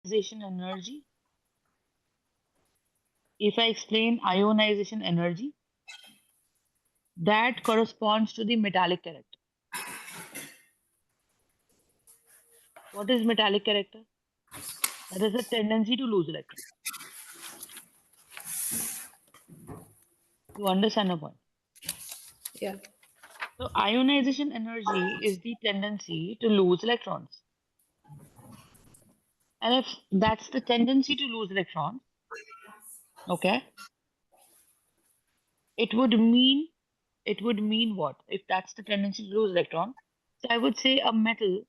ionization energy, if I explain ionization energy, that corresponds to the metallic character. What is metallic character? That is a tendency to lose electrons. You understand the point? Yeah. So ionization energy is the tendency to lose electrons. And if that's the tendency to lose electrons, okay, it would mean what? If that's the tendency to lose electron, so I would say a metal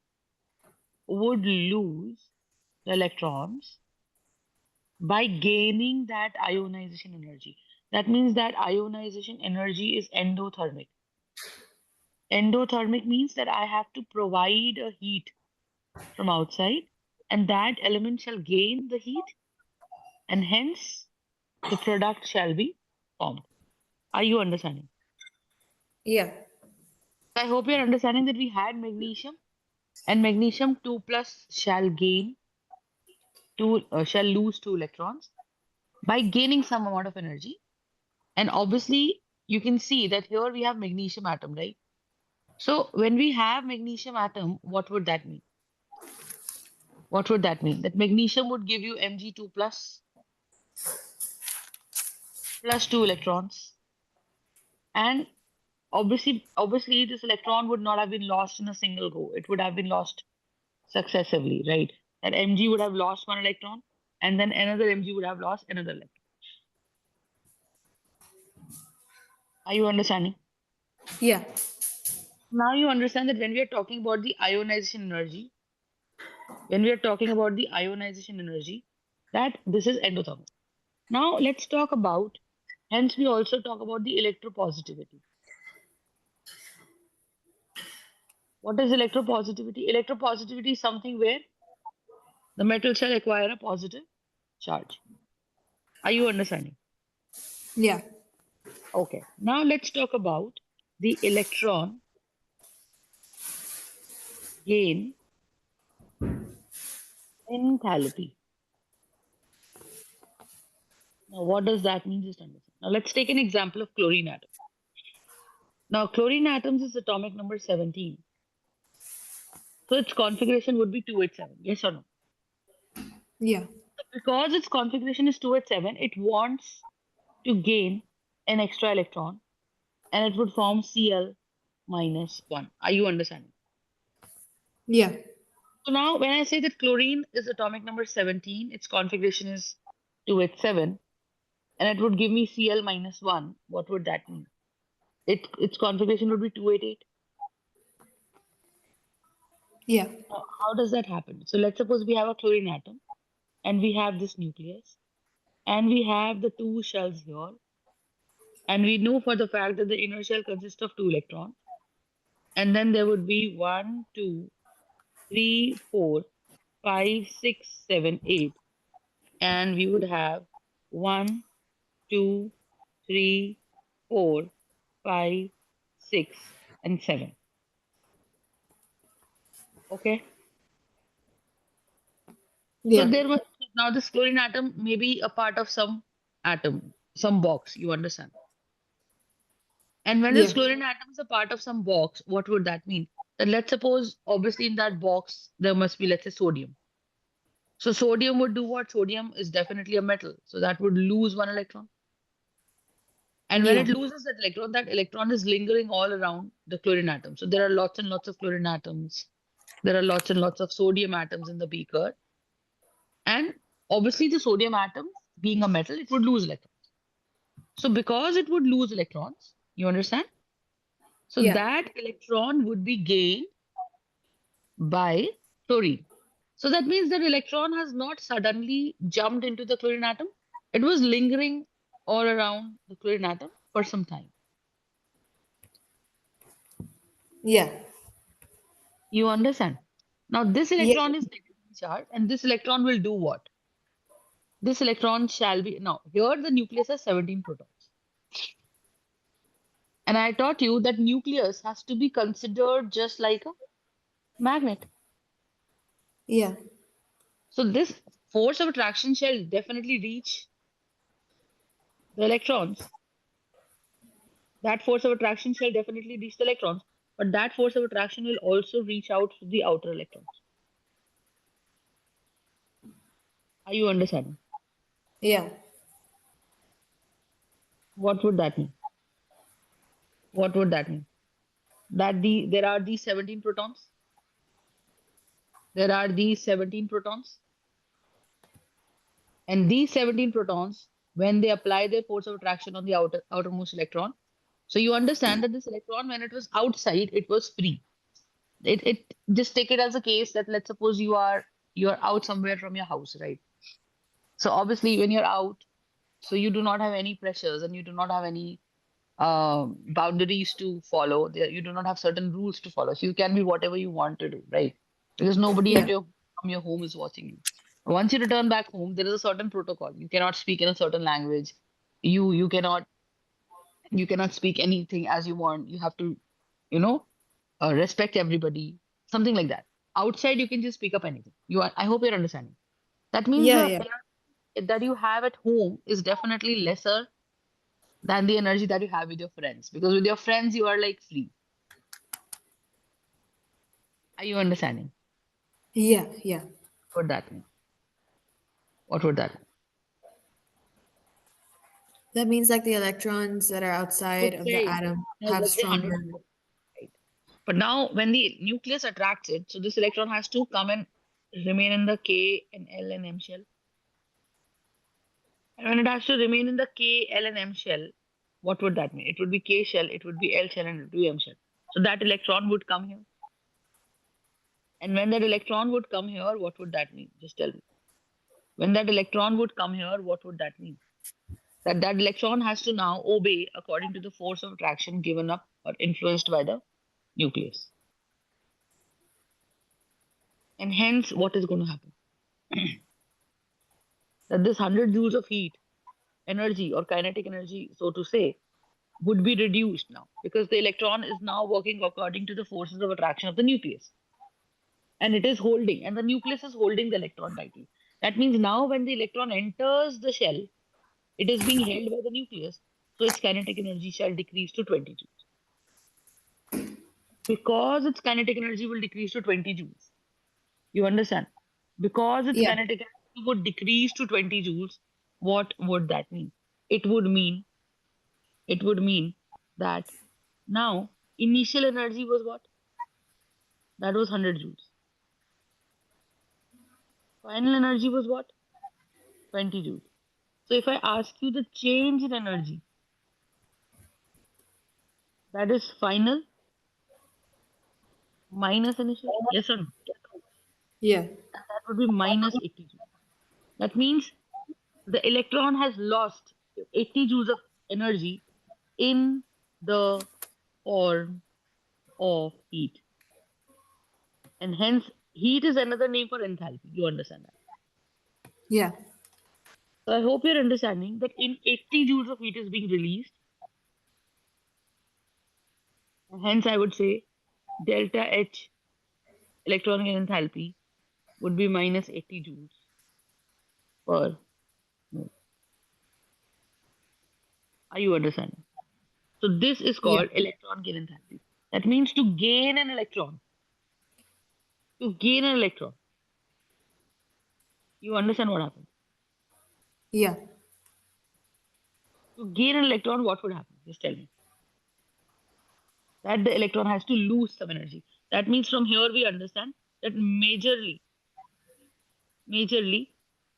would lose the electrons by gaining that ionization energy. That means that ionization energy is endothermic. Endothermic means that I have to provide a heat from outside, and that element shall gain the heat, and hence the product shall be formed. Are you understanding? Yeah. I hope you're understanding that we had magnesium, and magnesium 2 plus shall gain shall lose 2 electrons by gaining some amount of energy. And obviously, you can see that here we have magnesium atom, right? So when we have magnesium atom, what would that mean? What would that mean? That magnesium would give you Mg2 plus 2 electrons. And obviously, this electron would not have been lost in a single go. It would have been lost successively, right? That Mg would have lost 1 electron, and then another Mg would have lost another electron. Are you understanding? Yeah. Now you understand that when we are talking about the ionization energy, that this is endothermic. Now let's talk about, hence we also talk about the electropositivity. What is electropositivity? Electropositivity is something where the metal shall acquire a positive charge. Are you understanding? Yeah. Okay. Now let's talk about the electron gain enthalpy. Now what does that mean? Just understand. Now let's take an example of chlorine atom. Now chlorine atoms is atomic number 17. So its configuration would be 287. Yes or no? Yeah. Because its configuration is 287, it wants to gain an extra electron, and it would form Cl minus 1. Are you understanding? Yeah. So now when I say that chlorine is atomic number 17, its configuration is 287, and it would give me Cl minus 1, what would that mean? Its configuration would be 288. Yeah. Now, how does that happen? So let's suppose we have a chlorine atom, and we have this nucleus, and we have the 2 shells here, and we know for the fact that the inner shell consists of 2 electrons, and then there would be 1, 2, 3, 4, 5, 6, 7, 8, and we would have 1, 2, 3, 4, 5, 6, and 7. Okay. So Yeah. there was now this chlorine atom may be a part of some atom, some box. You understand? And when Yeah. this chlorine atom is a part of some box, what would that mean? That let's suppose, obviously, in that box there must be, let's say, sodium. So sodium would do what? Sodium is definitely a metal, so that would lose 1 electron. And when Yeah. it loses that electron is lingering all around the chlorine atom. So there are lots and lots of chlorine atoms. There are lots and lots of sodium atoms in the beaker. And obviously, the sodium atom, being a metal, it would lose electrons. So because it would lose electrons, you understand? So Yeah. that electron would be gained by chlorine. So that means that electron has not suddenly jumped into the chlorine atom. It was lingering all around the chlorine atom for some time. Yeah. You understand? Now, this Yeah. electron is negatively charged, and this electron will do what? This electron shall be. Now, here the nucleus has 17 protons. And I taught you that nucleus has to be considered just like a magnet. Yeah. So this force of attraction shall definitely reach the electrons. That force of attraction shall definitely reach the electrons, but that force of attraction will also reach out to the outer electrons. Are you understanding? Yeah. What would that mean? What would that mean? That there are these 17 protons. There are these 17 protons. And these 17 protons, when they apply their force of attraction on the outermost electron, so you understand that this electron, when it was outside, it was free. It just take it as a case that let's suppose you're out somewhere from your house, right? So obviously when you're out, so you do not have any pressures and you do not have any boundaries to follow. You do not have certain rules to follow. So you can be whatever you want to do, right? Because nobody Yeah. at your from your home is watching you. Once you return back home, there is a certain protocol. You cannot speak in a certain language. You cannot speak anything as you want. You have to, you know, respect everybody, something like that. Outside, you can just speak up anything. I hope you're understanding. That means Yeah. the Yeah. energy that you have at home is definitely lesser than the energy that you have with your friends. Because with your friends, you are like free. Are you understanding Yeah. Yeah. what that means? What would that mean? That means like the electrons that are outside of the Okay. atom Now have let's say 100. stronger. Right. But now when the nucleus attracts it, so this electron has to come and remain in the K and L and M shell. And when it has to remain in the K, L and M shell, what would that mean? It would be K shell, it would be L shell, and it would be M shell. So that electron would come here. And when that electron would come here, what would that mean? Just tell me. When that electron would come here, what would that mean? That electron has to now obey according to the force of attraction given up or influenced by the nucleus. And hence, what is going to happen? That this 100 joules of heat, energy or kinetic energy, so to say, would be reduced now because the electron is now working according to the forces of attraction of the nucleus. And it is holding, and the nucleus is holding the electron tightly. That means now when the electron enters the shell, it is being held by the nucleus, so its kinetic energy shall decrease to 20 joules. Because its kinetic energy will decrease to 20 joules. You understand? Because its Yeah. kinetic energy would decrease to 20 joules, what would that mean? It would mean, it would mean that now initial energy was what? That was 100 joules. Final energy was what? 20 joules. So if I ask you the change in energy, that is final minus initial, yes or no? Yeah. That would be minus 80 joules. That means the electron has lost 80 joules of energy in the form of heat. And hence, heat is another name for enthalpy. You understand that? Yeah. So I hope you're understanding that in 80 joules of heat is being released. And hence, I would say delta H electronic enthalpy would be minus 80 joules per mole. Are you understanding? So this is Yeah. called electron gain enthalpy. That means to gain an electron. To gain an electron. You understand what happens? Yeah. To gain an electron, what would happen? Just tell me. That the electron has to lose some energy. That means from here we understand that majorly,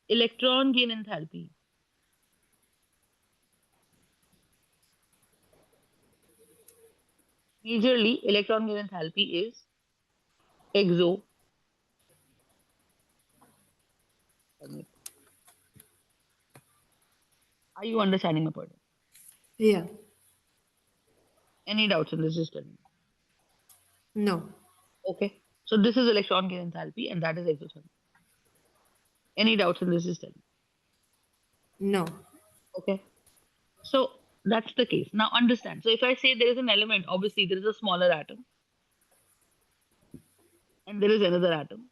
electron gain enthalpy. Majorly, electron gain enthalpy is exothermic. Are you understanding my point? Yeah. Any doubts in this? Just tell me. No. Okay. So this is electron gain enthalpy, and that is exothermic. Any doubts in this? Just tell me. No. Okay. So that's the case. Now understand. So if I say there is an element, obviously there is a smaller atom, and there is another atom.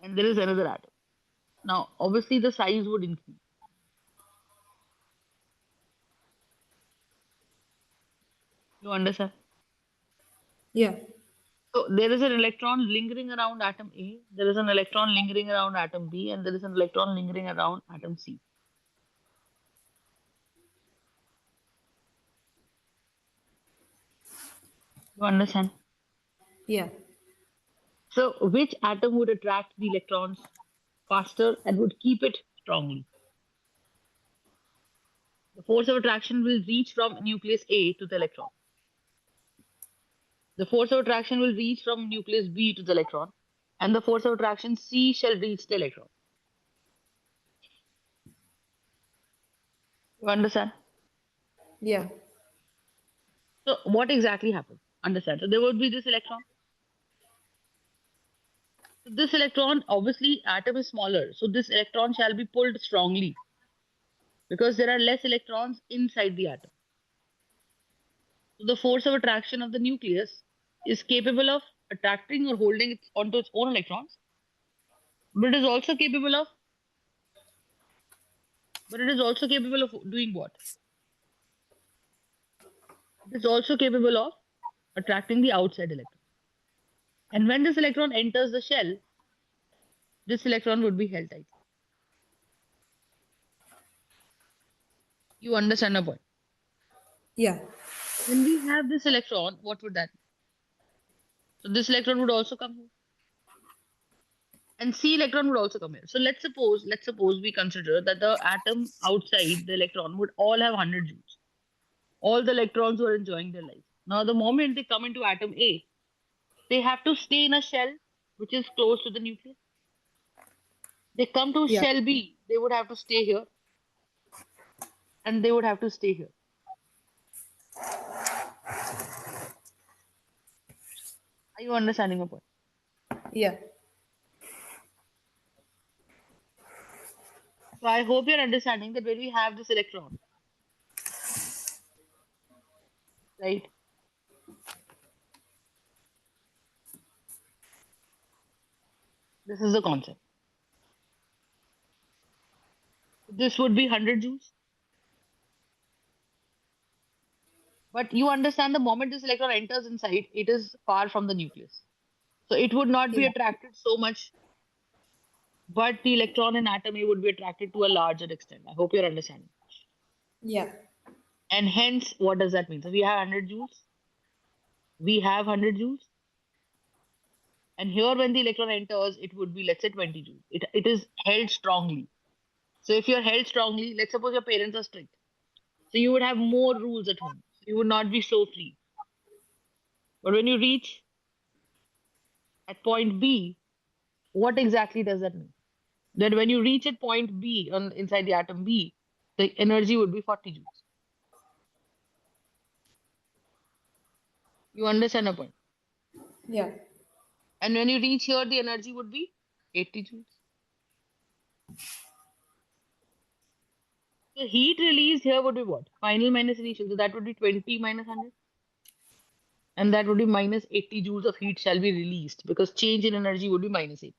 and there is another atom. Now, obviously, the size would increase. You understand? Yeah. So there is an electron lingering around atom A, there is an electron lingering around atom B, and there is an electron lingering around atom C. You understand? Yeah. So which atom would attract the electrons faster and would keep it strongly? The force of attraction will reach from nucleus A to the electron. The force of attraction will reach from nucleus B to the electron, and the force of attraction C shall reach the electron. You understand? Yeah. So what exactly happened? Understand? So there would be this electron. So this electron, obviously, atom is smaller. So this electron shall be pulled strongly because there are less electrons inside the atom. So the force of attraction of the nucleus is capable of attracting or holding it onto its own electrons, but it is also capable of doing what? It is also capable of attracting the outside electron. And when this electron enters the shell, this electron would be held tight. You understand my point? Yeah. When we have this electron, what would that be? So this electron would also come here. And C electron would also come here. So let's suppose we consider that the atom outside the electron would all have 100 joules. All the electrons who are enjoying their life. Now, the moment they come into atom A, they have to stay in a shell which is close to the nucleus. They come to Yeah. shell B, they would have to stay here, and they would have to stay here. Are you understanding my point? Yeah. So I hope you're understanding that when we have this electron, right? This is the concept. This would be 100 joules. But you understand the moment this electron enters inside, it is far from the nucleus. So it would not be Yeah. attracted so much, but the electron in atom A would be attracted to a larger extent. I hope you're understanding. Yeah. And hence, what does that mean? So we have 100 joules. We have 100 joules. And here, when the electron enters, it would be, let's say, 20 joules. It is held strongly. So if you're held strongly, let's suppose your parents are strict. So you would have more rules at home. You would not be so free. But when you reach at point B, what exactly does that mean? That when you reach at point B inside the atom B, the energy would be 40 joules. You understand the point? Yeah. And when you reach here, the energy would be 80 joules. So heat released here would be what? Final minus initial. So that would be 20 minus 100. And that would be minus 80 joules of heat shall be released because change in energy would be minus 80.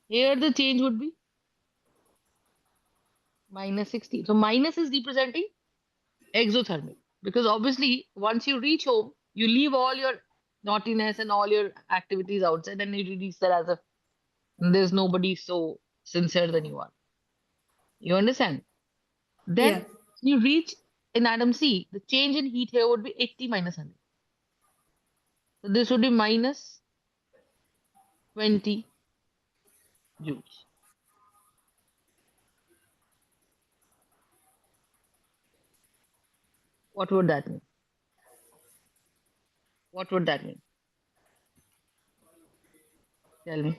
Here the change would be minus 60. So minus is representing exothermic because obviously once you reach home, you leave all your naughtiness and all your activities outside and you release that as if there's nobody so sincere than you are. You understand? Yeah. Then you reach in atom C, the change in heat here would be 80 minus 100. So this would be minus 20 joules. What would that mean? What would that mean? Tell me.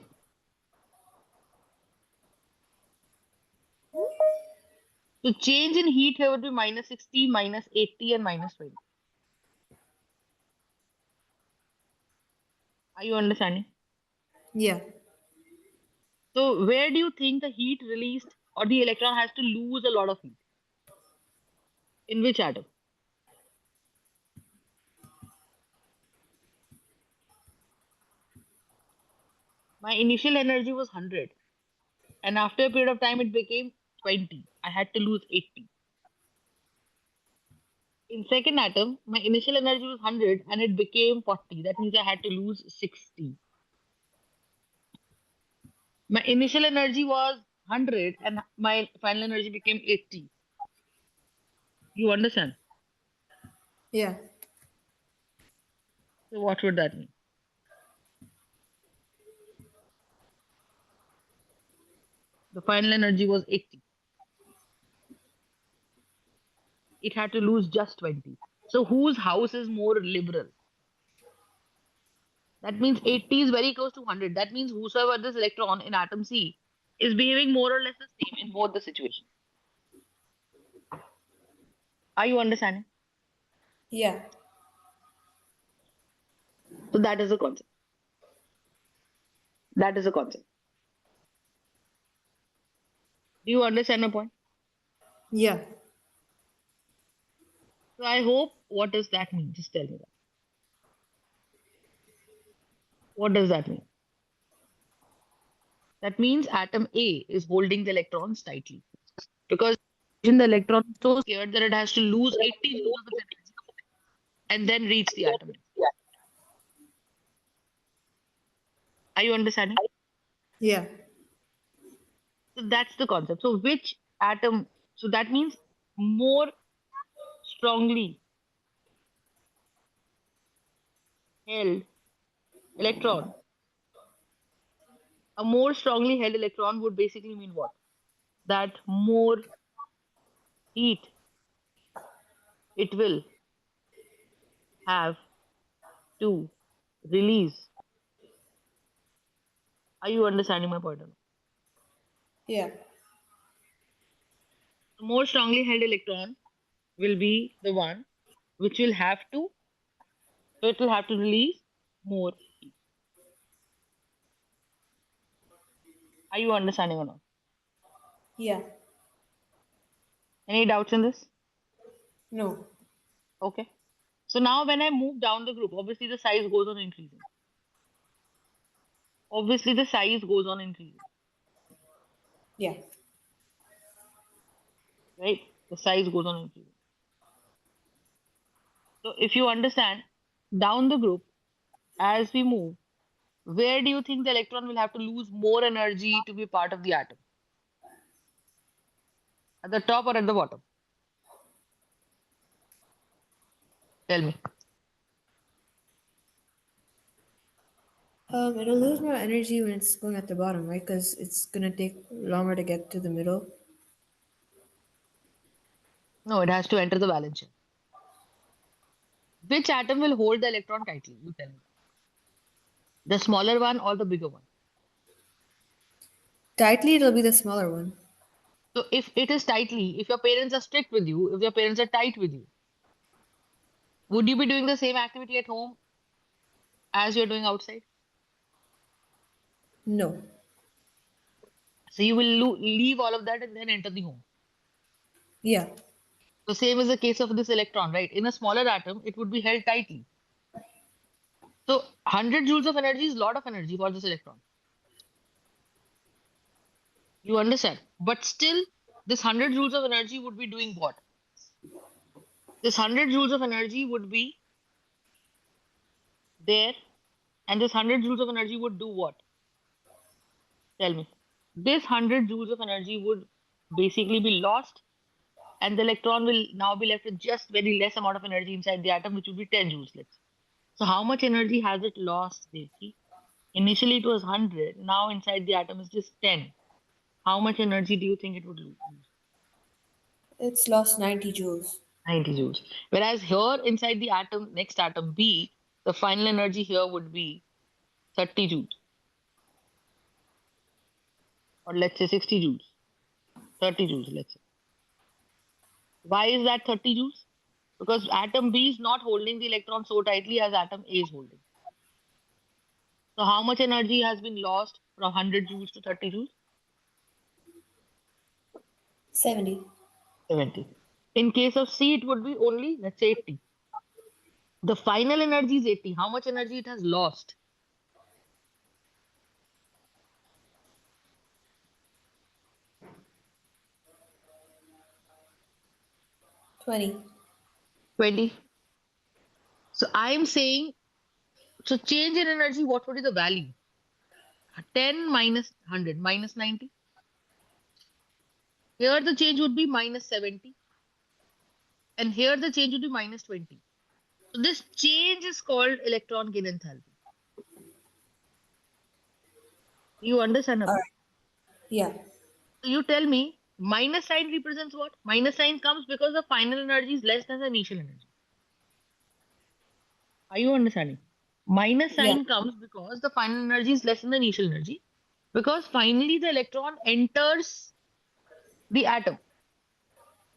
So change in heat here would be minus 60, minus 80, and minus 20. Are you understanding? Yeah. So where do you think the heat released or the electron has to lose a lot of heat? In which atom? My initial energy was 100, and after a period of time, it became 20. I had to lose 80. In second atom, my initial energy was 100 and it became 40. That means I had to lose 60. My initial energy was 100 and my final energy became 80. You understand? Yeah. So what would that mean? The final energy was 80. It had to lose just 20. So whose house is more liberal? That means 80 is very close to 100. That means whosoever this electron in atom C is behaving more or less the same in both the situations. Are you understanding? Yeah. So that is the concept. That is the concept. Do you understand my point? Yeah. So I hope, what does that mean? Just tell me that. What does that mean? That means atom A is holding the electrons tightly because the electron is so scared that it has to lose 80 joules of its energy and then reach the atom. Are you understanding? Yeah. So that's the concept. So which atom? So that means more strongly held electron. A more strongly held electron would basically mean what? That more heat it will have to release. Are you understanding my point? Yeah. The more strongly held electron will be the one which will have to, so it will have to release more heat. Are you understanding or not? Yeah. Any doubts in this? No. Okay. So now when I move down the group, obviously the size goes on increasing. Obviously the size goes on increasing, Yeah. right? The size goes on increasing. So if you understand, down the group, as we move, where do you think the electron will have to lose more energy to be part of the atom? At the top or at the bottom? Tell me. It'll lose more energy when it's going at the bottom, right? Because it's gonna take longer to get to the middle. No, it has to enter the valence shell. Which atom will hold the electron tightly? You tell me. The smaller one or the bigger one? Tightly, it'll be the smaller one. So if it is tightly, if your parents are strict with you, if your parents are tight with you, would you be doing the same activity at home as you're doing outside? No. So you will leave all of that and then enter the home. Yeah. The same is the case of this electron, right? In a smaller atom, it would be held tightly. So 100 joules of energy is a lot of energy for this electron. You understand? But still, this 100 joules of energy would be doing what? This 100 joules of energy would be there, and this 100 joules of energy would do what? Tell me. This 100 joules of energy would basically be lost, and the electron will now be left with just very less amount of energy inside the atom, which would be 10 joules, let's say. So how much energy has it lost, Devki? Initially it was 100, now inside the atom is just 10. How much energy do you think it would lose? It's lost 90 joules. 90 joules. Whereas here inside the atom, next atom B, the final energy here would be 30 joules. Or let's say 60 joules. 30 joules, let's say. Why is that 30 joules? Because atom B is not holding the electron so tightly as atom A is holding. So how much energy has been lost from 100 joules to 30 joules? 70. 70. In case of C, it would be only, let's say, 80. The final energy is 80. How much energy it has lost? 20. 20. So I am saying, so change in energy, what would be the value? 10 minus 100 minus 90. Here the change would be minus 70. And here the change would be minus 20. So this change is called electron gain enthalpy. You understand All about? right. Yeah. So you tell me, minus sign represents what? Minus sign comes because the final energy is less than the initial energy. Are you understanding? Minus Yeah. sign comes because the final energy is less than the initial energy. Because finally the electron enters the atom.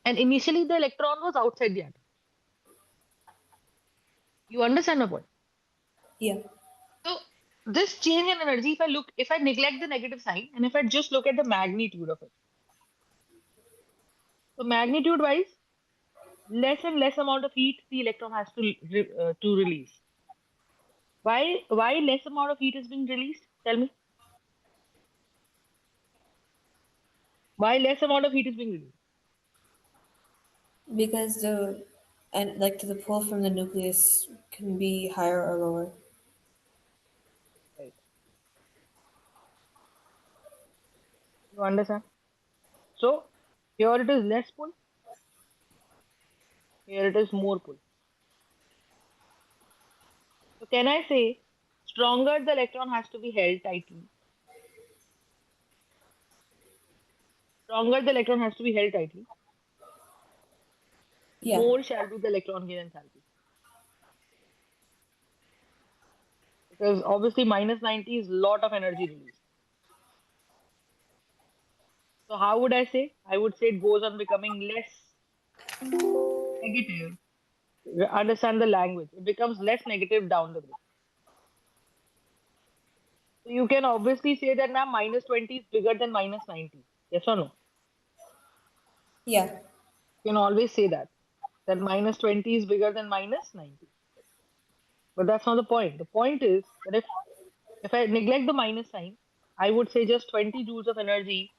And initially the electron was outside the atom. You understand my point? Yeah. So this change in energy, if I neglect the negative sign and if I just look at the magnitude of it. So magnitude wise, less and less amount of heat the electron has to release. Why less amount of heat is being released? Tell me. Why less amount of heat is being released? Because the pull from the nucleus can be higher or lower. Right. You understand? So here it is less pull, here it is more pull. So can I say stronger the electron has to be held tightly? Stronger the electron has to be held tightly. Yeah. More shall be the electron gain enthalpy. Because obviously minus 90 is lot of energy released. So how would I say? I would say it goes on becoming less negative. Understand the language. It becomes less negative down the group. So you can obviously say that now minus 20 is bigger than minus 90. Yes or no? Yeah. You can always say that minus 20 is bigger than minus 90. But that's not the point. The point is that if I neglect the minus sign, I would say just 20 joules of energy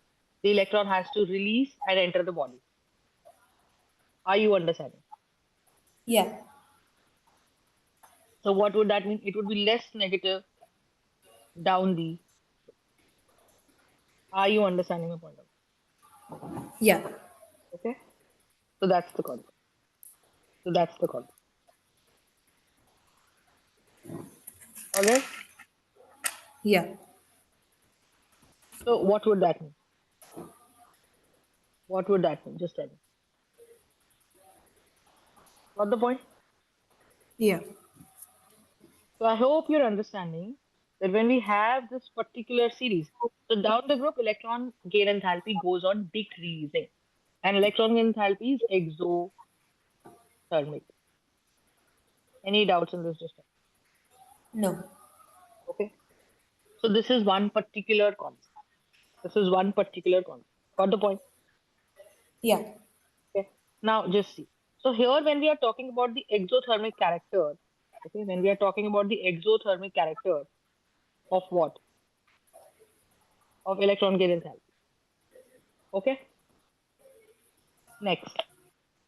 the electron has to release and enter the body. Are you understanding? Yeah. So what would that mean? It would be less negative down the. Are you understanding my point? Yeah. Okay. So that's the concept. So that's the concept. All right. Yeah. So what would that mean? What would that mean? Just tell me. Got the point? Yeah. So I hope you're understanding that when we have this particular series, so down the group, electron gain enthalpy goes on decreasing. And electron gain enthalpy is exothermic. Any doubts in this just No. okay? So this is one particular concept. This is one particular concept. Got the point? Yeah. Okay. Now just see. So here when we are talking about the exothermic character, okay, when we are talking about the exothermic character of what? Of electron gain enthalpy. Okay? Next.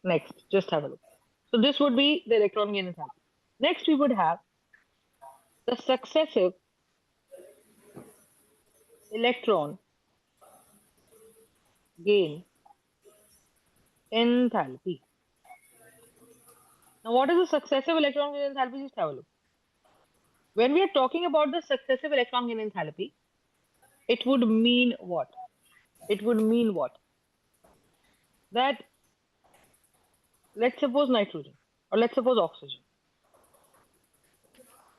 Next. Just have a look. So this would be the electron gain enthalpy. Next we would have the successive electron gain enthalpy. Now what is the successive electron gain enthalpy? Just have a look. When we are talking about the successive electron gain enthalpy, it would mean what? It would mean what? That let's suppose nitrogen or let's suppose oxygen.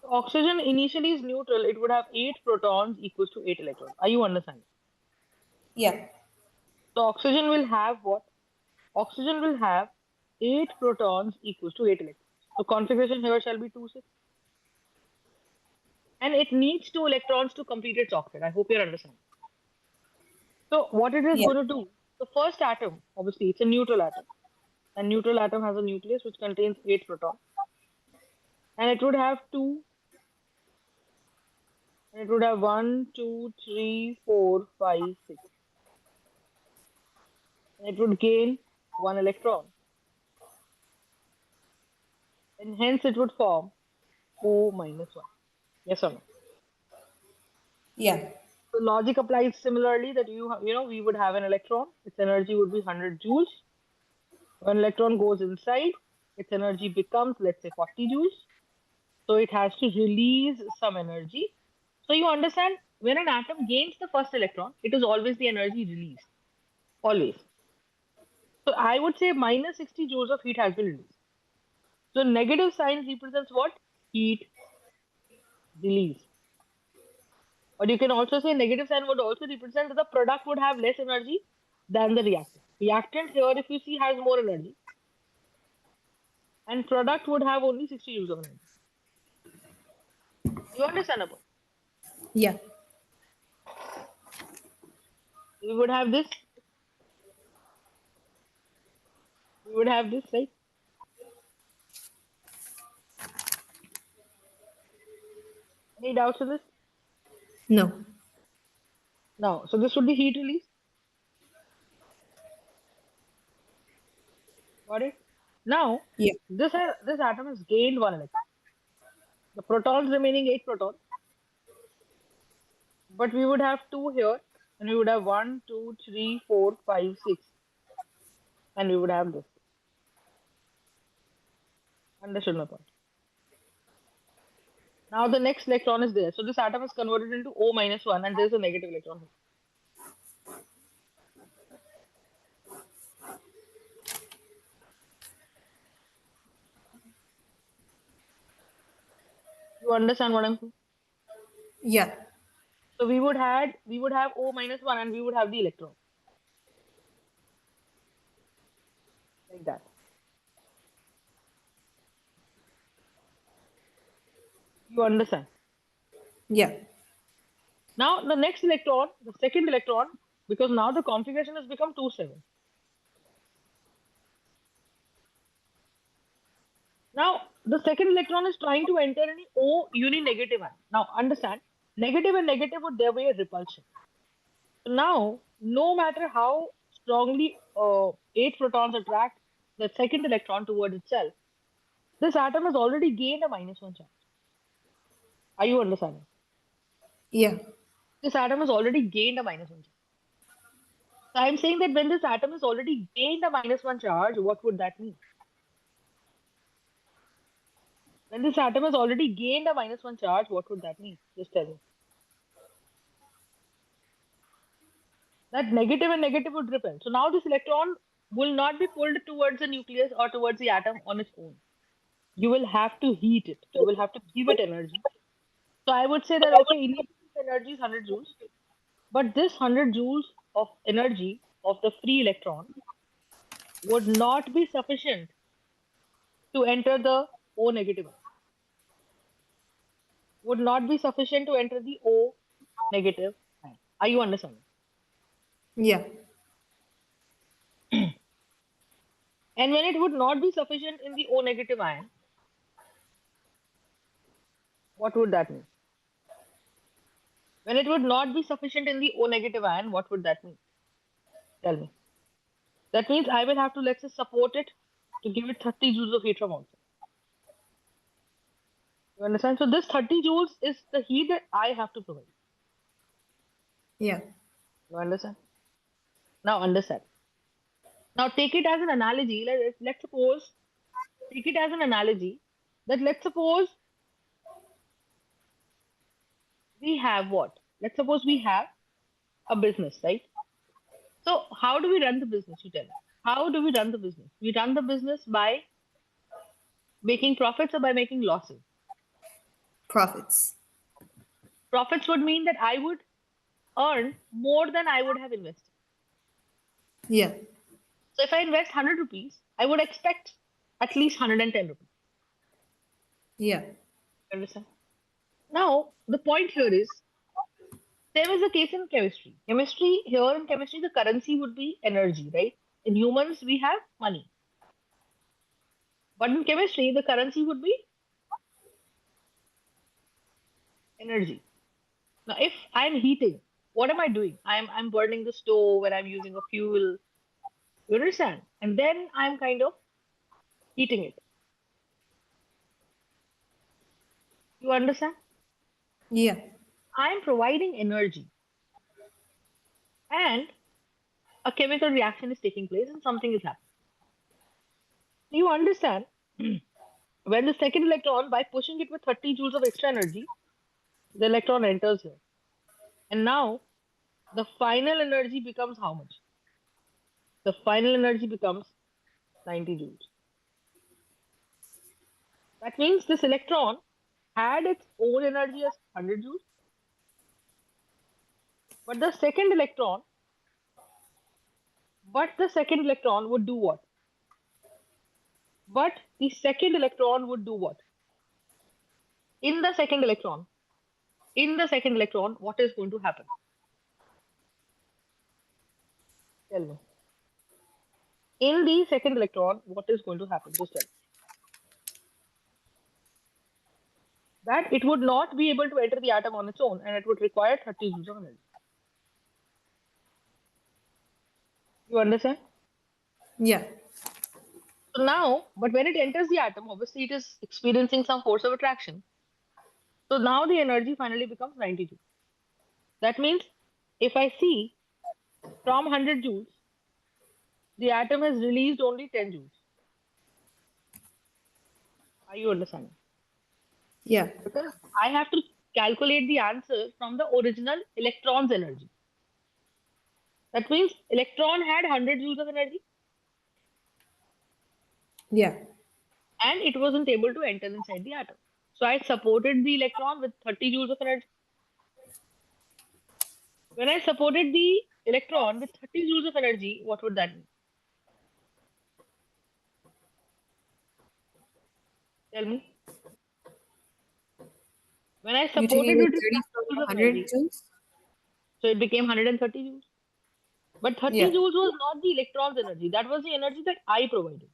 So oxygen initially is neutral. It would have 8 protons equals to 8 electrons. Are you understanding? Yeah. So oxygen will have what? Oxygen will have 8 protons equals to 8 electrons. So configuration here shall be 2, 6. And it needs 2 electrons to complete its octet. I hope you're understanding. So what it is Yeah. going to do, the first atom, obviously it's a neutral atom. And neutral atom has a nucleus which contains 8 protons. And it would have 2, and it would have 1, 2, 3, 4, 5, 6. And it would gain 1 electron. and hence it would form O minus 1. Yes or no? Yeah. So logic applies similarly that we would have an electron, its energy would be 100 joules. When electron goes inside, its energy becomes, let's say, 40 joules. So it has to release some energy. So you understand, when an atom gains the first electron, it is always the energy released. Always. So I would say minus 60 joules of heat has been released. So negative sign represents what? Heat release. Or you can also say negative sign would also represent that the product would have less energy than the reactant. Reactant here, if you see, has more energy, and product would have only 60 joules of energy. You understand about? Yeah. We would have this. We would have this, right? Any doubts on this? No. No. So this would be heat release. Got it? Now, Yeah. this atom has gained one electron. The protons remaining 8 protons, but we would have two here, and we would have 1, 2, 3, 4, 5, 6, and we would have this. Understood my point? Now the next electron is there. So this atom is converted into O minus 1, and there is a negative electron here. You understand what I'm saying? Yeah. So we would have O minus 1, and we would have the electron like that. You understand? Yeah. Now the next electron, the second electron, because now the configuration has become 2, 7. Now the second electron is trying to enter any O uni-negative ion. Now understand, negative and negative would there be a repulsion. So now, no matter how strongly 8 protons attract the second electron towards itself, this atom has already gained a minus 1 charge. Are you understanding? Yeah. This atom has already gained a minus 1 charge. So I'm saying that when this atom has already gained a minus 1 charge, what would that mean? When this atom has already gained a minus 1 charge, what would that mean? Just tell me. That negative and negative would repel. So now this electron will not be pulled towards the nucleus or towards the atom on its own. You will have to heat it. You will have to give it energy. So I would say that, okay, initial energy is 100 joules, but this 100 joules of energy of the free electron would not be sufficient to enter the O negative ion, would not be sufficient to enter the O negative ion. Are you understanding? Yeah. And when it would not be sufficient in the O negative ion, what would that mean? When it would not be sufficient in the O negative ion, what would that mean? Tell me. That means I will have to, let's say, support it to give it 30 joules of heat from outside. You understand? So this 30 joules is the heat that I have to provide. Yeah. You understand? Now understand. Now take it as an analogy. Let's suppose, take it as an analogy that let's suppose we have what? Let's suppose we have a business, right? So how do we run the business? You tell me. How do we run the business? We run the business by making profits or by making losses? Profits. Profits would mean that I would earn more than I would have invested. Yeah. So if I invest 100 rupees, I would expect at least 110 rupees. Yeah. Understand? Now, the point here is, same is the case in chemistry. Chemistry, here in chemistry, the currency would be energy, right? In humans, we have money. But in chemistry, the currency would be energy. Now, if I'm heating, what am I doing? I'm burning the stove and I'm using a fuel. You understand? And then I'm kind of heating it. You understand? Yeah. I am providing energy, and a chemical reaction is taking place and something is happening. You understand? When the second electron, by pushing it with 30 joules of extra energy, the electron enters here. And now the final energy becomes how much? The final energy becomes 90 joules. That means this electron had its own energy as 100 joules, but the second electron would do what? But the second electron would do what? In the second electron, what is going to happen? Tell me. In the second electron, what is going to happen? Just tell me. That it would not be able to enter the atom on its own, and it would require 30 joules of energy. You understand? Yeah. So now, but when it enters the atom, obviously it is experiencing some force of attraction. So now the energy finally becomes 90 joules. That means if I see from 100 joules, the atom has released only 10 joules. Are you understanding? Yeah. Because I have to calculate the answer from the original electron's energy. That means electron had 100 joules of energy Yeah. and it wasn't able to enter inside the atom. So I supported the electron with 30 joules of energy. When I supported the electron with 30 joules of energy, what would that mean? Tell me. When I You're taking supported away it with 30 30 from joules of 100 energy, joules? so it became 130 joules. But 30 Yeah. joules was not the electron's energy. That was the energy that I provided.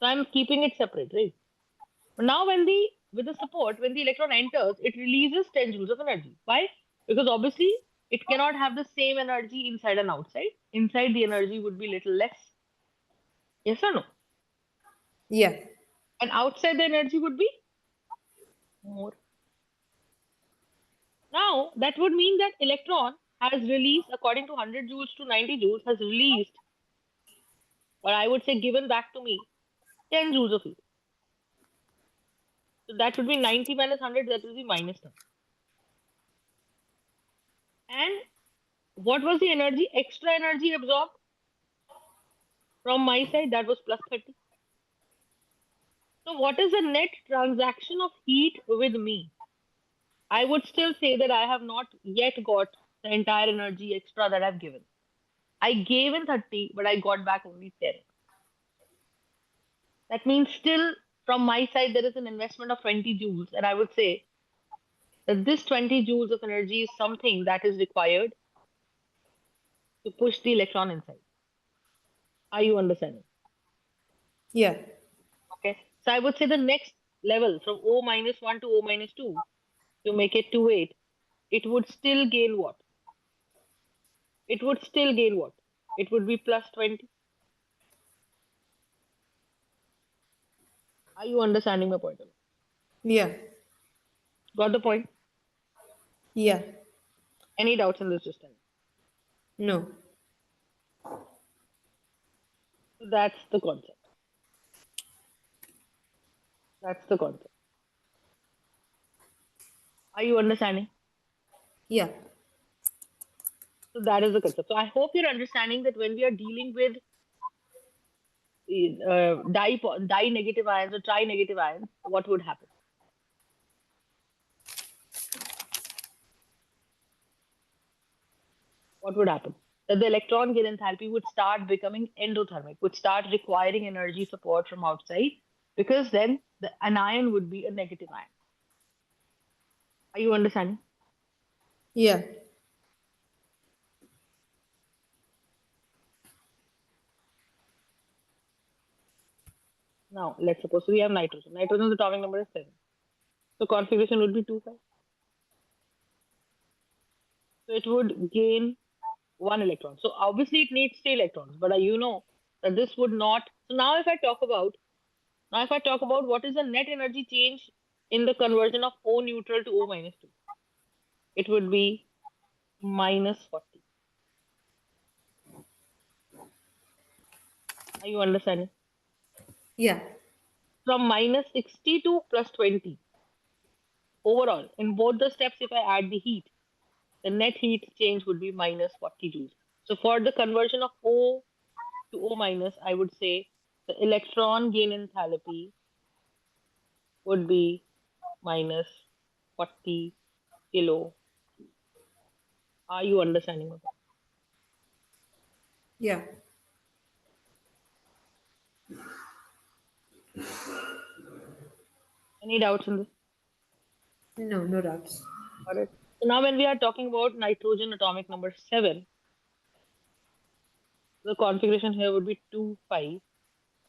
So I'm keeping it separate, right? But now with the support, when the electron enters, it releases 10 joules of energy. Why? Because obviously it cannot have the same energy inside and outside. Inside the energy would be little less. Yes or no? Yeah. And outside the energy would be more. Now that would mean that electron has released, according to 100 joules to 90 joules, has released, or I would say given back to me, 10 joules of heat. So that would be 90 minus 100, that will be minus 10. And what was the energy, extra energy absorbed from my side? That was plus 30. So what is the net transaction of heat with me? I would still say that I have not yet got the entire energy extra that I've given. I gave in 30, but I got back only 10. That means still from my side there is an investment of 20 joules, and I would say that this 20 joules of energy is something that is required to push the electron inside. Are you understanding? Yeah. Okay. So I would say the next level from O minus 1 to O minus 2 to make it 2 8, it would still gain what? It would still gain what? It would be plus 20. Are you understanding my point? Yeah. Got the point? Yeah. Any doubts in this? Just tell me. No. So that's the concept. That's the concept. Are you understanding? Yeah. So that is the concept. So I hope you're understanding that when we are dealing with di negative ions or tri negative ions, what would happen? What would happen? That the electron gain enthalpy would start becoming endothermic, would start requiring energy support from outside, because then the anion would be a negative ion. Are you understanding? Yeah. Now, let's suppose we have nitrogen. Nitrogen's atomic number is 7. So configuration would be 2 5. So it would gain 1 electron. So obviously it needs 3 electrons, but you know that this would not. So now if I talk about what is the net energy change in the conversion of O neutral to O minus 2? It would be minus 40. Are you understanding? Yeah. From minus 60 to plus 20. Overall, in both the steps, if I add the heat, the net heat change would be minus 40 joules. So for the conversion of O to O minus, I would say the electron gain enthalpy would be minus 40 kilo. Are you understanding what? Yeah. Any doubts in this? No, no doubts. Got it. So now when we are talking about nitrogen atomic number 7, the configuration here would be 2, 5.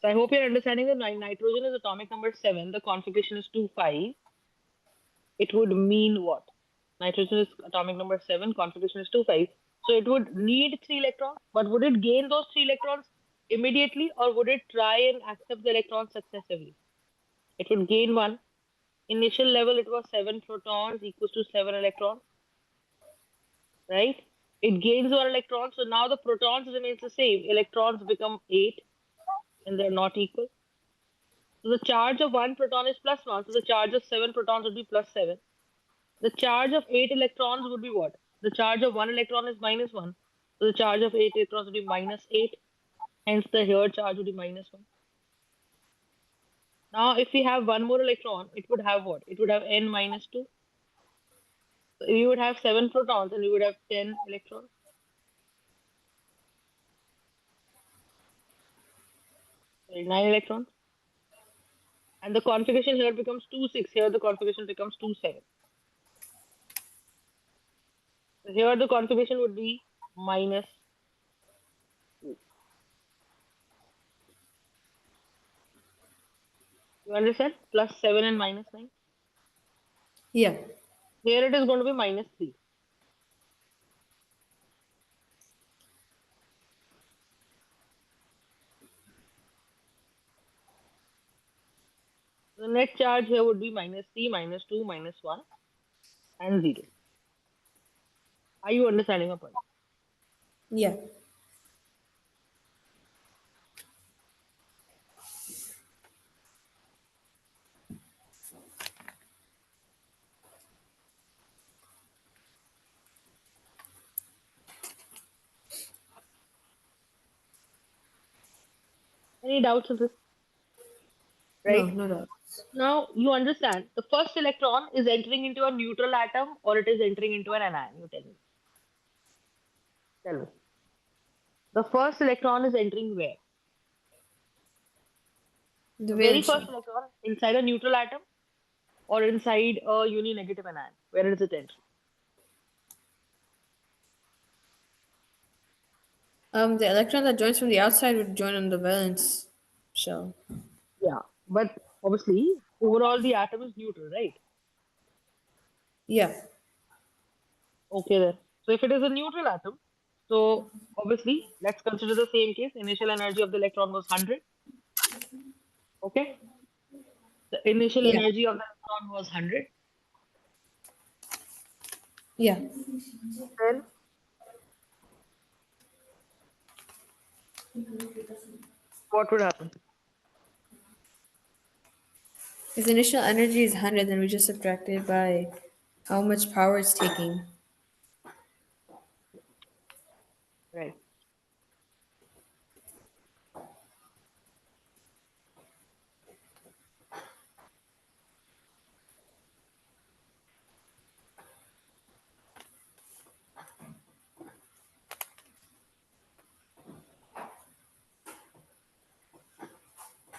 So I hope you're understanding that nitrogen is atomic number 7, the configuration is 2, 5. It would mean what? Nitrogen is atomic number 7, configuration is 2, 5. So it would need 3 electrons, but would it gain those 3 electrons immediately, or would it try and accept the electrons successively? It would gain 1. Initial level, it was 7 protons equals to 7 electrons, right? It gains 1 electron, so now the protons remains the same. Electrons become 8, and they're not equal. So the charge of 1 proton is plus 1, so the charge of 7 protons would be plus 7. The charge of 8 electrons would be what? The charge of 1 electron is minus 1. So the charge of 8 electrons would be minus 8. Hence the here charge would be minus 1. Now if we have one more electron, it would have what? It would have n minus 2. So you would have 7 protons and you would have 10 electrons. Sorry, 9 electrons. And the configuration here becomes 2, 6. Here the configuration becomes 2, 7. So here the configuration would be minus 2. You understand? Plus 7 and minus 9. Yeah. Here it is going to be minus 3. The net charge here would be minus 3, minus 2, minus 1, and 0. Are you understanding my point? Yeah. Any doubts on this? No, Right? no doubts. Now you understand the first electron is entering into a neutral atom or it is entering into an anion. You tell me. Tell me. The first electron is entering where? The The very valence first shell. electron inside a neutral atom or inside a uni-negative anion. Where is it entering? The electron that joins from the outside would join on the valence shell. Yeah, but obviously overall the atom is neutral, right? Yeah. Okay then. So if it is a neutral atom, so obviously let's consider the same case. Initial energy of the electron was 100. Okay. The initial Yeah. energy of the electron was 100. Yeah. Then what would happen? His initial energy is 100, then we just subtract it by how much power it's taking. Right.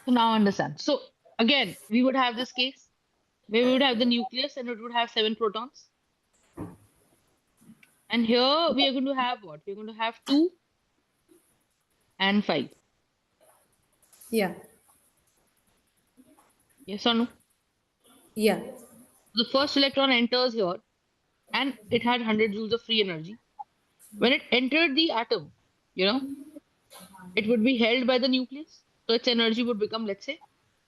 So now understand. So again, we would have this case where we would have the nucleus and it would have 7 protons. And here we are going to have what? We're going to have 2 and 5. Yeah. Yes or no? Yeah. The first electron enters here and it had 100 joules of free energy. When it entered the atom, it would be held by the nucleus. So its energy would become, let's say,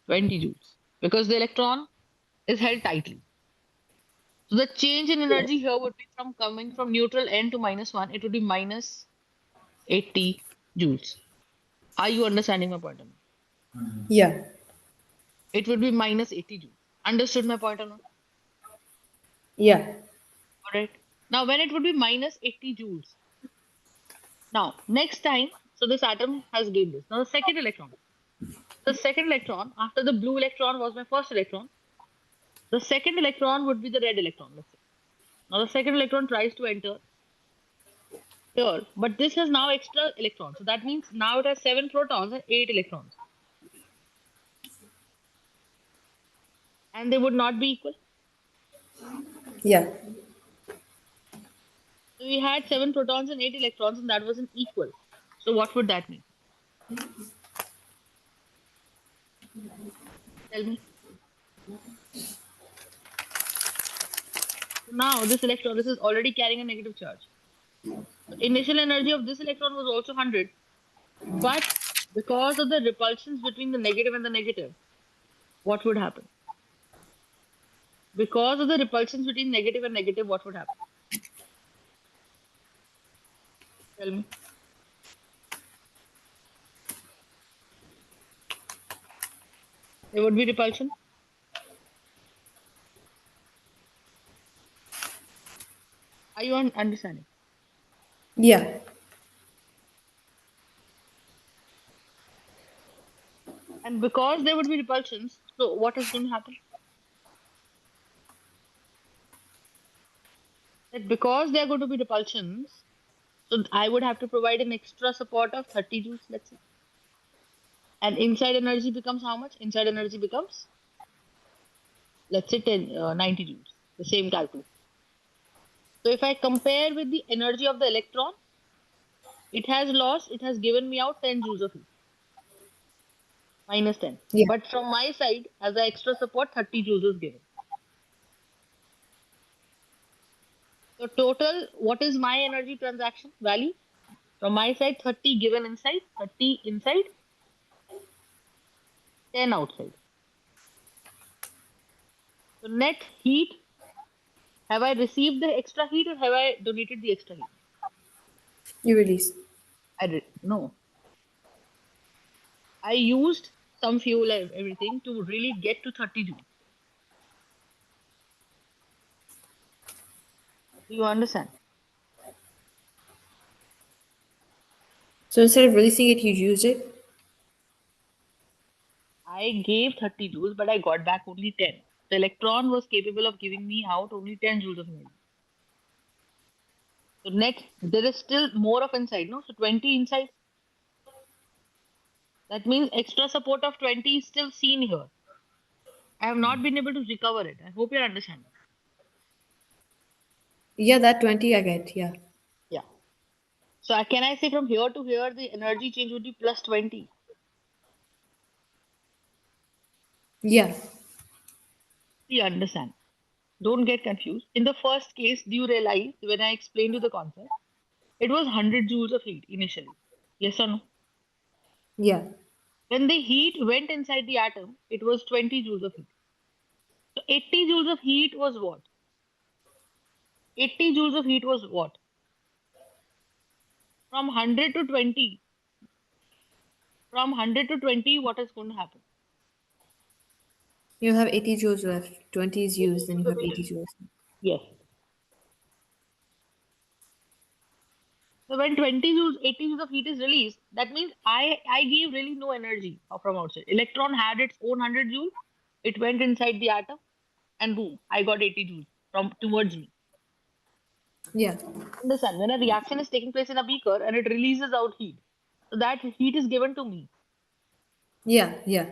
20 joules. Because the electron is held tightly. So the change in energy here would be from coming from neutral n to -1, it would be minus 80 joules. Are you understanding my point or not? Yeah. It would be minus 80 joules. Understood my point or not? Yeah. Alright. Now when it would be minus 80 joules. Now next time, so this atom has gained this. Now the second electron. The second electron, after the blue electron was my first electron, the second electron would be the red electron, let's say. Now the second electron tries to enter here, but this has now extra electrons. So that means now it has 7 protons and 8 electrons. And they would not be equal. Yeah. So we had 7 protons and 8 electrons, and that wasn't equal. So what would that mean? Tell me. So now this electron, this is already carrying a negative charge. The initial energy of this electron was also 100. But because of the repulsions between the negative and the negative, what would happen? Because of the repulsions between negative and negative, what would happen? Tell me. There would be repulsion. Are you understanding? Yeah. And because there would be repulsions, so what is going to happen? That because there are going to be repulsions, so I would have to provide an extra support of 30 joules, let's say. And inside energy becomes how much? Inside energy becomes, let's say, 90 joules, the same calculus. So if I compare with the energy of the electron, it has given me out 10 joules of heat, minus 10. Yeah. But from my side, as an extra support, 30 joules is given. So total, what is my energy transaction value? From my side, 30 given inside, 30 inside, 10 outside. So net heat, have I received the extra heat or have I donated the extra heat? You release. I did. No. I used some fuel and everything to really get to 30 joules. Do you understand? So instead of releasing it, you used it? I gave 30 joules, but I got back only 10. The electron was capable of giving me out only 10 joules of energy. So net, there is still more of inside, no? So 20 inside. That means extra support of 20 is still seen here. I have not been able to recover it. I hope you understand. Yeah, that 20 I get. Yeah. Yeah. So can I say from here to here, the energy change would be plus 20? Yeah. You understand. Don't get confused. In the first case, do you realize when I explained you the concept, it was 100 joules of heat initially. Yes or no? Yeah. When the heat went inside the atom, it was 20 joules of heat. So 80 joules of heat was what? 80 joules of heat was what? From 100 to 20. From 100 to 20, what is going to happen? You have 80 joules left. 20 is used, then you have 80 joules. Yes. So when 20 joules, 80 joules of heat is released, that means I gave really no energy from outside. Electron had its own 100 joules. It went inside the atom, and boom, I got 80 joules from towards me. Yeah. Understand? When a reaction is taking place in a beaker and it releases out heat, so that heat is given to me. Yeah. Yeah.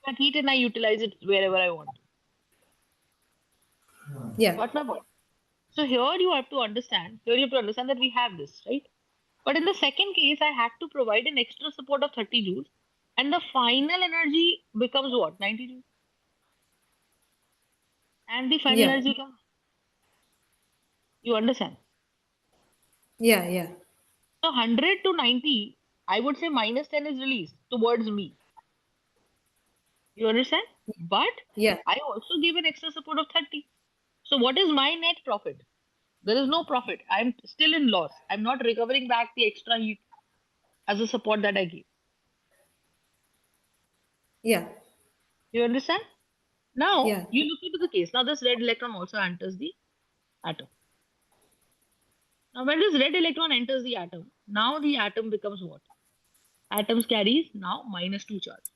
That heat and I utilize it wherever I want. Yeah. Got my point? So here you have to understand. Here you have to understand that we have this, right? But in the second case, I had to provide an extra support of 30 joules, and the final energy becomes what? 90 joules. And the final Yeah. energy comes. You understand? Yeah. Yeah. So 100 to 90, I would say minus 10 is released towards me. You understand? But Yeah. I also give an extra support of 30. So what is my net profit? There is no profit. I'm still in loss. I'm not recovering back the extra heat as a support that I gave. Yeah. You understand? Now Yeah. you look into the case. Now this red electron also enters the atom. Now when this red electron enters the atom, now the atom becomes what? Atoms carries now -2 charge.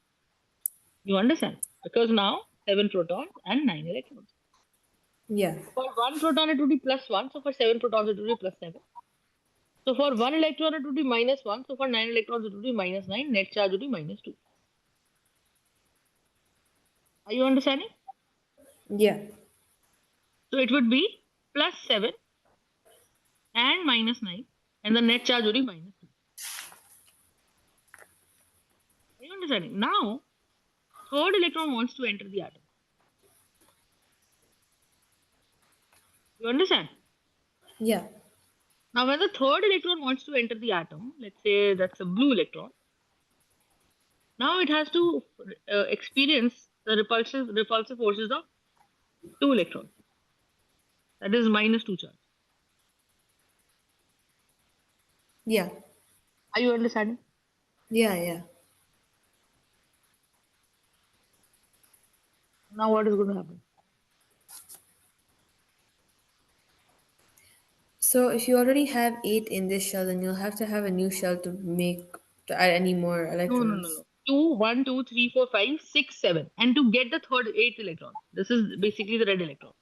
You understand? Because now 7 protons and 9 electrons. Yeah. For 1 proton it would be +1. So for 7 protons it would be +7. So for 1 electron it would be -1. So for 9 electrons it would be -9. Net charge would be -2. Are you understanding? Yeah. So it would be +7 and -9, and the net charge would be -2. Are you understanding? Now, third electron wants to enter the atom. You understand? Yeah. Now, when the third electron wants to enter the atom, let's say that's a blue electron, now it has to experience the repulsive forces of two electrons. That is -2 charge. Yeah. Are you understanding? Yeah. Yeah. Now, what is going to happen? So if you already have 8 in this shell, then you'll have to have a new shell to add any more No, no, no, electrons. no. 2, 1, 2, 3, 4, 5, 6, 7. And to get the third eighth electron, this is basically the red electron.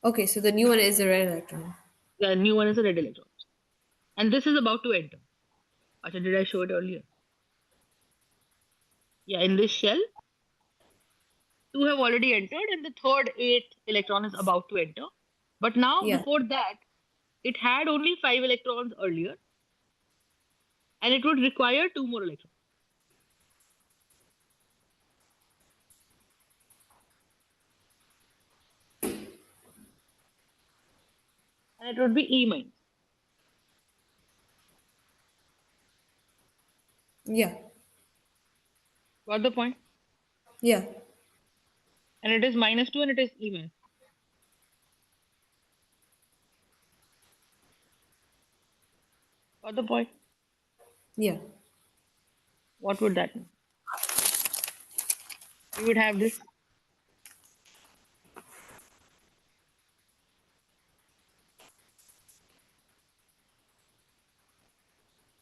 Okay, so the new one is a red electron. The new one is a red electron. And this is about to enter. Acha, did I show it earlier? Yeah, in this shell, two have already entered, and the third eighth electron is about to enter. But now, Yeah. before that, it had only 5 electrons earlier, and it would require 2 more electrons. And it would be E minus. Yeah. Got the point? Yeah. And it is -2 and it is E minus. Got the point? Yeah. What would that mean? We would have this.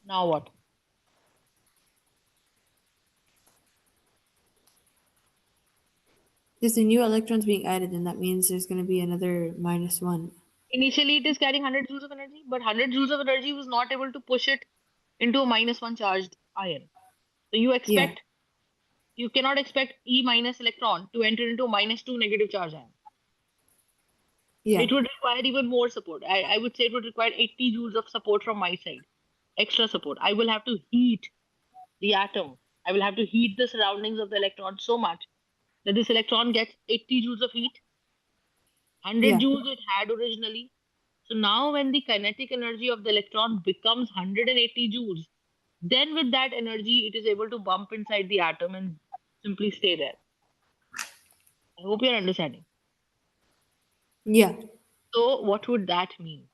Now what? There's the new electrons being added, and that means there's going to be another -1. Initially, it is carrying 100 joules of energy, but 100 joules of energy was not able to push it into a -1 charged ion. So Yeah. you cannot expect E minus electron to enter into a -2 negative charge ion. Yeah. It would require even more support. I would say it would require 80 joules of support from my side, extra support. I will have to heat the atom. I will have to heat the surroundings of the electron so much that this electron gets 80 joules of heat. 100 Yeah. joules it had originally. So now when the kinetic energy of the electron becomes 180 joules, then with that energy, it is able to bump inside the atom and simply stay there. I hope you're understanding. Yeah. So what would that mean?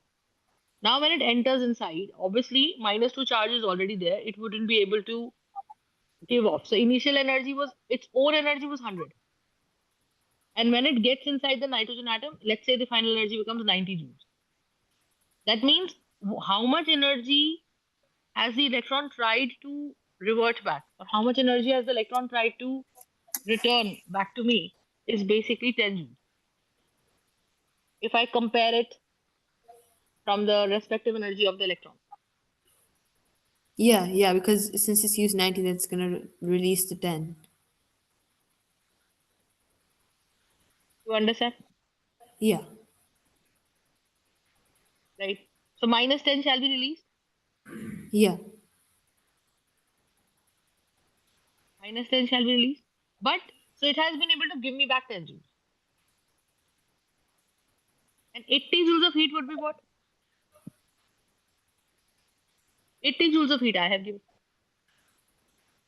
Now when it enters inside, obviously -2 charge is already there. It wouldn't be able to give off. So initial energy was, its own energy was 100. And when it gets inside the nitrogen atom, let's say the final energy becomes 90 joules. That means how much energy has the electron tried to revert back, or how much energy has the electron tried to return back to me is basically 10 joules. If I compare it from the respective energy of the electron. Yeah. Yeah. Because since it's used 90, that's going to release the 10. You understand? Yeah. Right? So -10 shall be released. Yeah. -10 shall be released. But so it has been able to give me back 10 joules. And 80 joules of heat would be what? 80 joules of heat I have given.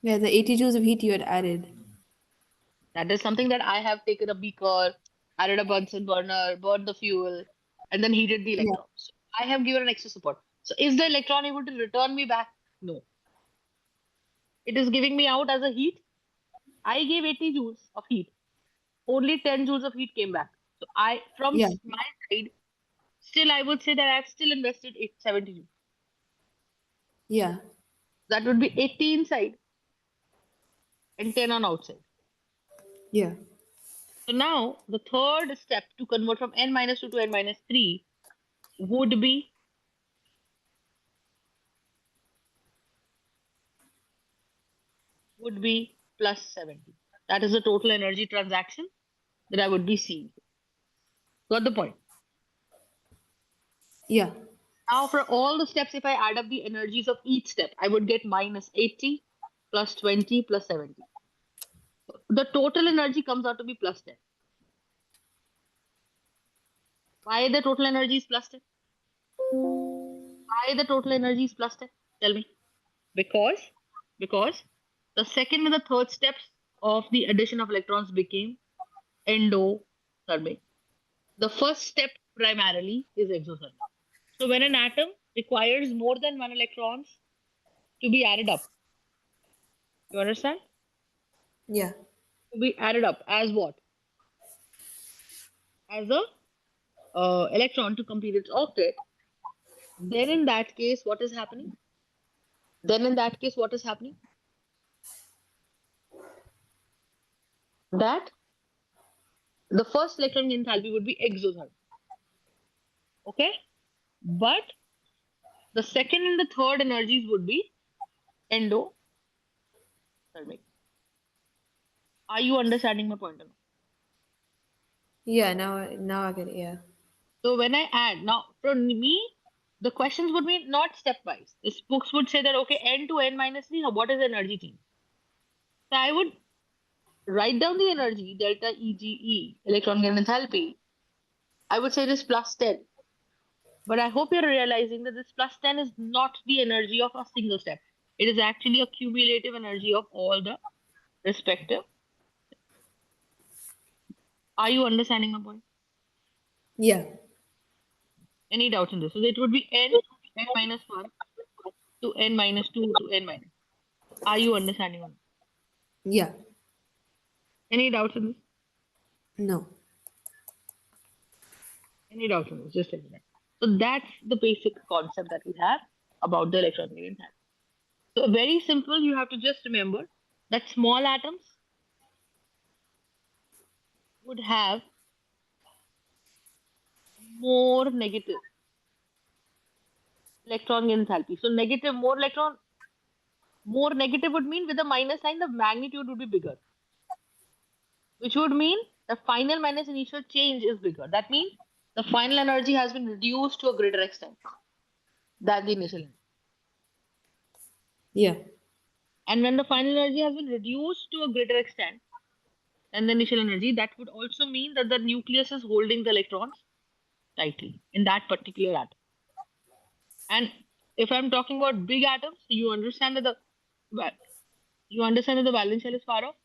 Yeah. The 80 joules of heat you had added. That is something that I have taken a beaker, added a Bunsen burner, burned the fuel, and then heated the Yeah. electron. So I have given an extra support. So is the electron able to return me back? No. It is giving me out as a heat. I gave 80 joules of heat. Only 10 joules of heat came back. So from Yeah. my side, still I would say that I've still invested 70 joules. Yeah. That would be 80 inside and 10 on outside. Yeah. So now the third step to convert from n minus 2 to n minus 3 would be plus 70. That is the total energy transaction that I would be seeing. Got the point? Yeah. Now, for all the steps, if I add up the energies of each step, I would get minus 80 plus 20 plus 70. The total energy comes out to be plus 10. Why the total energy is plus 10? Why the total energy is plus 10? Tell me. Because, because the second and the third steps of the addition of electrons became endothermic. The first step primarily is exothermic. So when an atom requires more than one electrons to be added up, you understand? Yeah. To be added up as what? As a electron to complete its octet. Then in that case, what is happening? Then in that case, what is happening? That the first electron enthalpy would be exothermic. Okay? But the second and the third energies would be endothermic. Are you understanding my point or not? Yeah. Now I get it. Yeah. So when I add, now for me, the questions would be not stepwise. This books would say that, okay, n to n minus 3, what is the energy change? So I would write down the energy, delta EGE, electron gain enthalpy. I would say it is plus 10. But I hope you're realizing that this plus 10 is not the energy of a single step. It is actually a cumulative energy of all the respective. Are you understanding my point? Yeah. Any doubts in this? So it would be n minus 1 to n minus 2 to n minus. Are you understanding or not? Yeah. Any doubts in this? No. Any doubts in this? Just let me know. So that's the basic concept that we have about the electron gradient time. So very simple. You have to just remember that small atoms would have more negative electron gain enthalpy. So more negative would mean with a minus sign, the magnitude would be bigger, which would mean the final minus initial change is bigger. That means the final energy has been reduced to a greater extent than the initial energy. Yeah. And when the final energy has been reduced to a greater extent than the initial energy, that would also mean that the nucleus is holding the electrons tightly in that particular atom. And if I'm talking about big atoms, you understand that the valence shell is far off.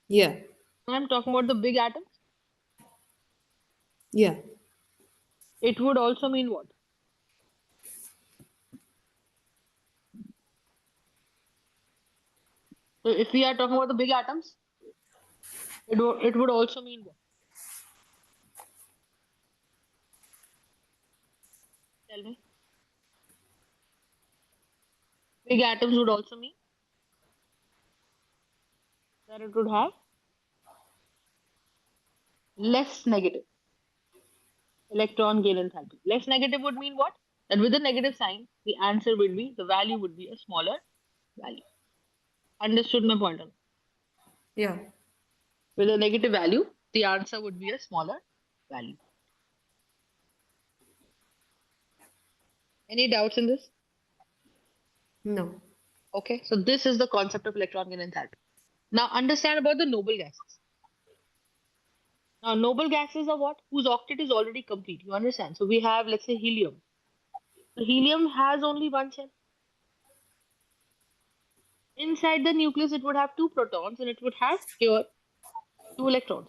Yeah. When I'm talking about the big atoms, Yeah. it would also mean what? So if we are talking about the big atoms, it would also mean what? Tell me. Big atoms would also mean that it would have less negative electron gain enthalpy. Less negative would mean what? That with a negative sign, the answer would be, the value would be a smaller value. Understood my point? Or not? Yeah. With a negative value, the answer would be a smaller value. Any doubts in this? No. Okay, so this is the concept of electron gain enthalpy. Now understand about the noble gases. Now noble gases are what? Whose octet is already complete. You understand? So we have, let's say, helium. So helium has only one shell. Inside the nucleus, it would have two protons and it would have here two electrons.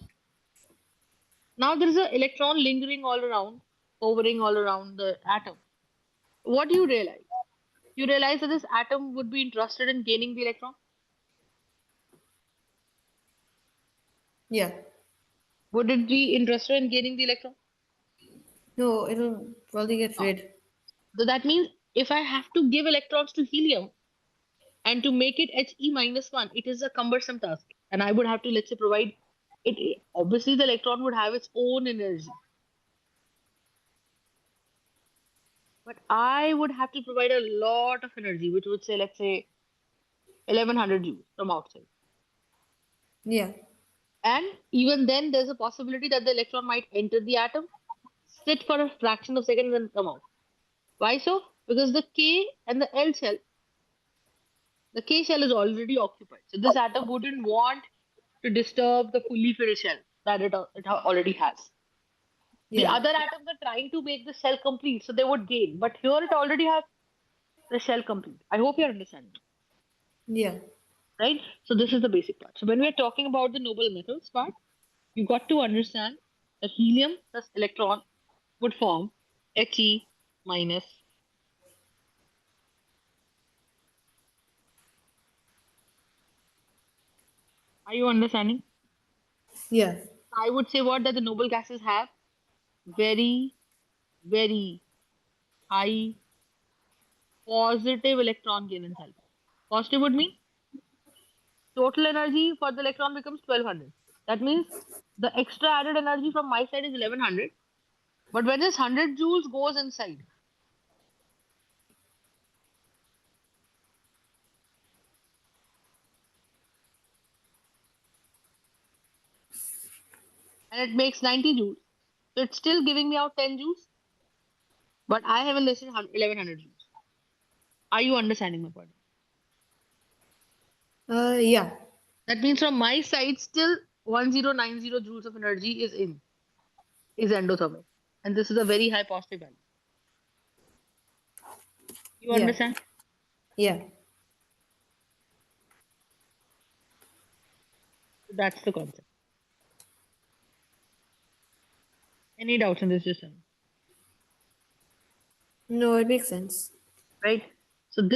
Now there is an electron lingering all around, hovering all around the atom. What do you realize? You realize that this atom would be interested in gaining the electron? Yeah. Would it be interested in gaining the electron? No, it'll probably get No. rid. So that means if I have to give electrons to helium and to make it He minus 1, it is a cumbersome task. And I would have to, let's say, provide it. Obviously, the electron would have its own energy. But I would have to provide a lot of energy, which would say, let's say, 1100 joules from outside. Yeah. And even then, there's a possibility that the electron might enter the atom, sit for a fraction of a second, and then come out. Why so? Because the K and the L shell, the K shell is already occupied. So this atom wouldn't want to disturb the fully filled shell that it already has. The Yeah. other atoms are trying to make the shell complete, so they would gain. But here it already has the shell complete. I hope you're understanding, Yeah. right? So this is the basic part. So when we are talking about the noble metals part, you got to understand that helium plus electron would form He minus. Are you understanding? Yeah. I would say what that the noble gases have very, very high positive electron gain enthalpy. Positive would mean total energy for the electron becomes 1200. That means the extra added energy from my side is 1100. But when this 100 joules goes inside, and it makes 90 joules, so it's still giving me out 10 joules, but I have enlisted 1100 joules. Are you understanding my point? Yeah. That means from my side, still 1090 joules of energy is endothermic. And this is a very high positive value. You Yeah. understand? Yeah. That's the concept. Any doubts in this system? No, it makes sense. Right? So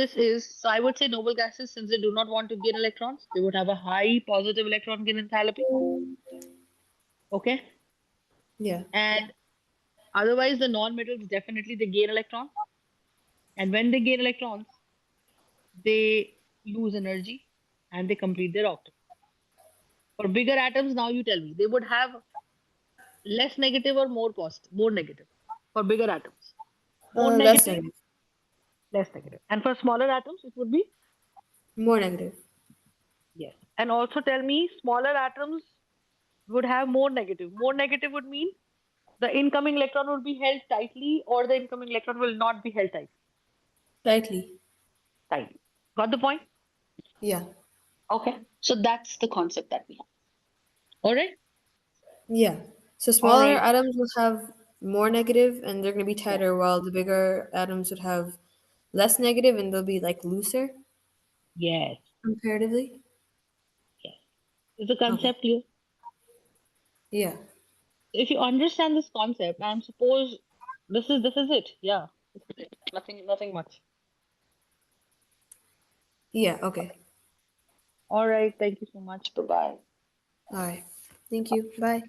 I would say noble gases, since they do not want to gain electrons, they would have a high positive electron gain enthalpy. Okay? Yeah. And otherwise, the non-metals definitely they gain electrons. And when they gain electrons, they lose energy and they complete their octet. For bigger atoms, now you tell me, they would have less negative or more positive, more negative for bigger atoms. More Less negative, negative. less negative. And for smaller atoms, it would be More negative. yes. And also tell me, smaller atoms would have more negative. More negative would mean the incoming electron would be held tightly, or the incoming electron will not be held Tightly. tightly. Got the point? Yeah. Okay. So that's the concept that we have. All right. Yeah. So All smaller right. atoms will have more negative and they're going to be Yes. tighter, while the bigger atoms would have less negative and they'll be like looser Yes. comparatively. Yes. Is the Okay. concept clear? Yeah. If you understand this concept, I'm suppose this is it. Yeah. This is it. Nothing much. Yeah. Okay. All right. Thank you so much. Bye bye. All right. Thank you. Bye.